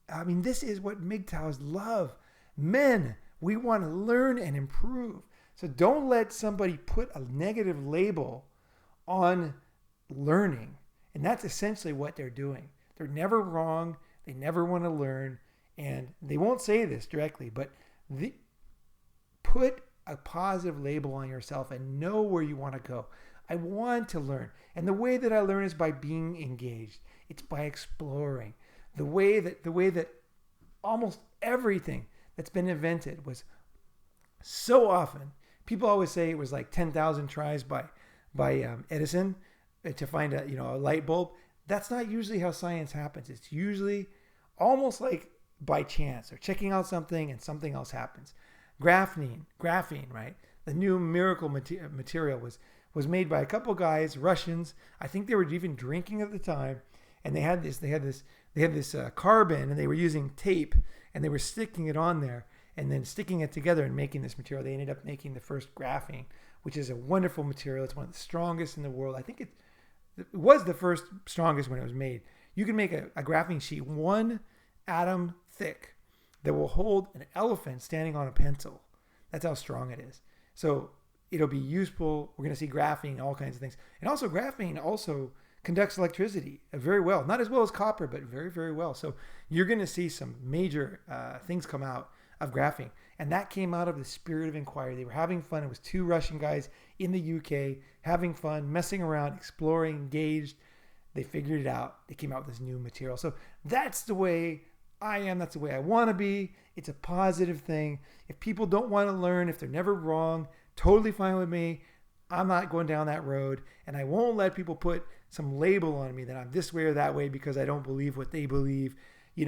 MGTOWs love. Men, we want to learn and improve. So don't let somebody put a negative label on learning. And that's essentially what they're doing. They're never wrong. They never want to learn. And they won't say this directly, but put a positive label on yourself and know where you want to go. I want to learn. And the way that I learn is by being engaged. It's by exploring. The way that almost everything that's been invented was so often, people always say it was like 10,000 tries by Edison. to find a light bulb. That's not usually how science happens. It's usually almost like by chance, or checking out something and something else happens. Graphene, right? The new miracle material was made by a couple guys, Russians. I think they were even drinking at the time, and they had this carbon, and they were using tape, and they were sticking it on there, and then sticking it together and making this material. They ended up making the first graphene, which is a wonderful material. It's one of the strongest in the world. I think it was the first strongest when it was made. You can make a graphene sheet 1 atom thick that will hold an elephant standing on a pencil. That's how strong it is. So it'll be useful. We're going to see graphene, all kinds of things. And also graphene also conducts electricity very well. Not as well as copper, but very, very well. So you're going to see some major things come out of graphene. And that came out of the spirit of inquiry. They were having fun. It was 2 Russian guys in the UK having fun, messing around, exploring, engaged. They figured it out. They came out with this new material. So that's the way I am. That's the way I want to be. It's a positive thing. If people don't want to learn, if they're never wrong, totally fine with me. I'm not going down that road. And I won't let people put some label on me that I'm this way or that way because I don't believe what they believe. You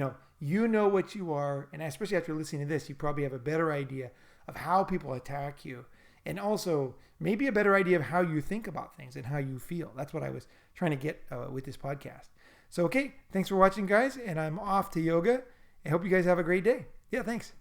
know what you are. And especially after listening to this, you probably have a better idea of how people attack you. And also maybe a better idea of how you think about things and how you feel. That's what I was trying to get with this podcast. So, okay, thanks for watching, guys. And I'm off to yoga. I hope you guys have a great day. Yeah, thanks.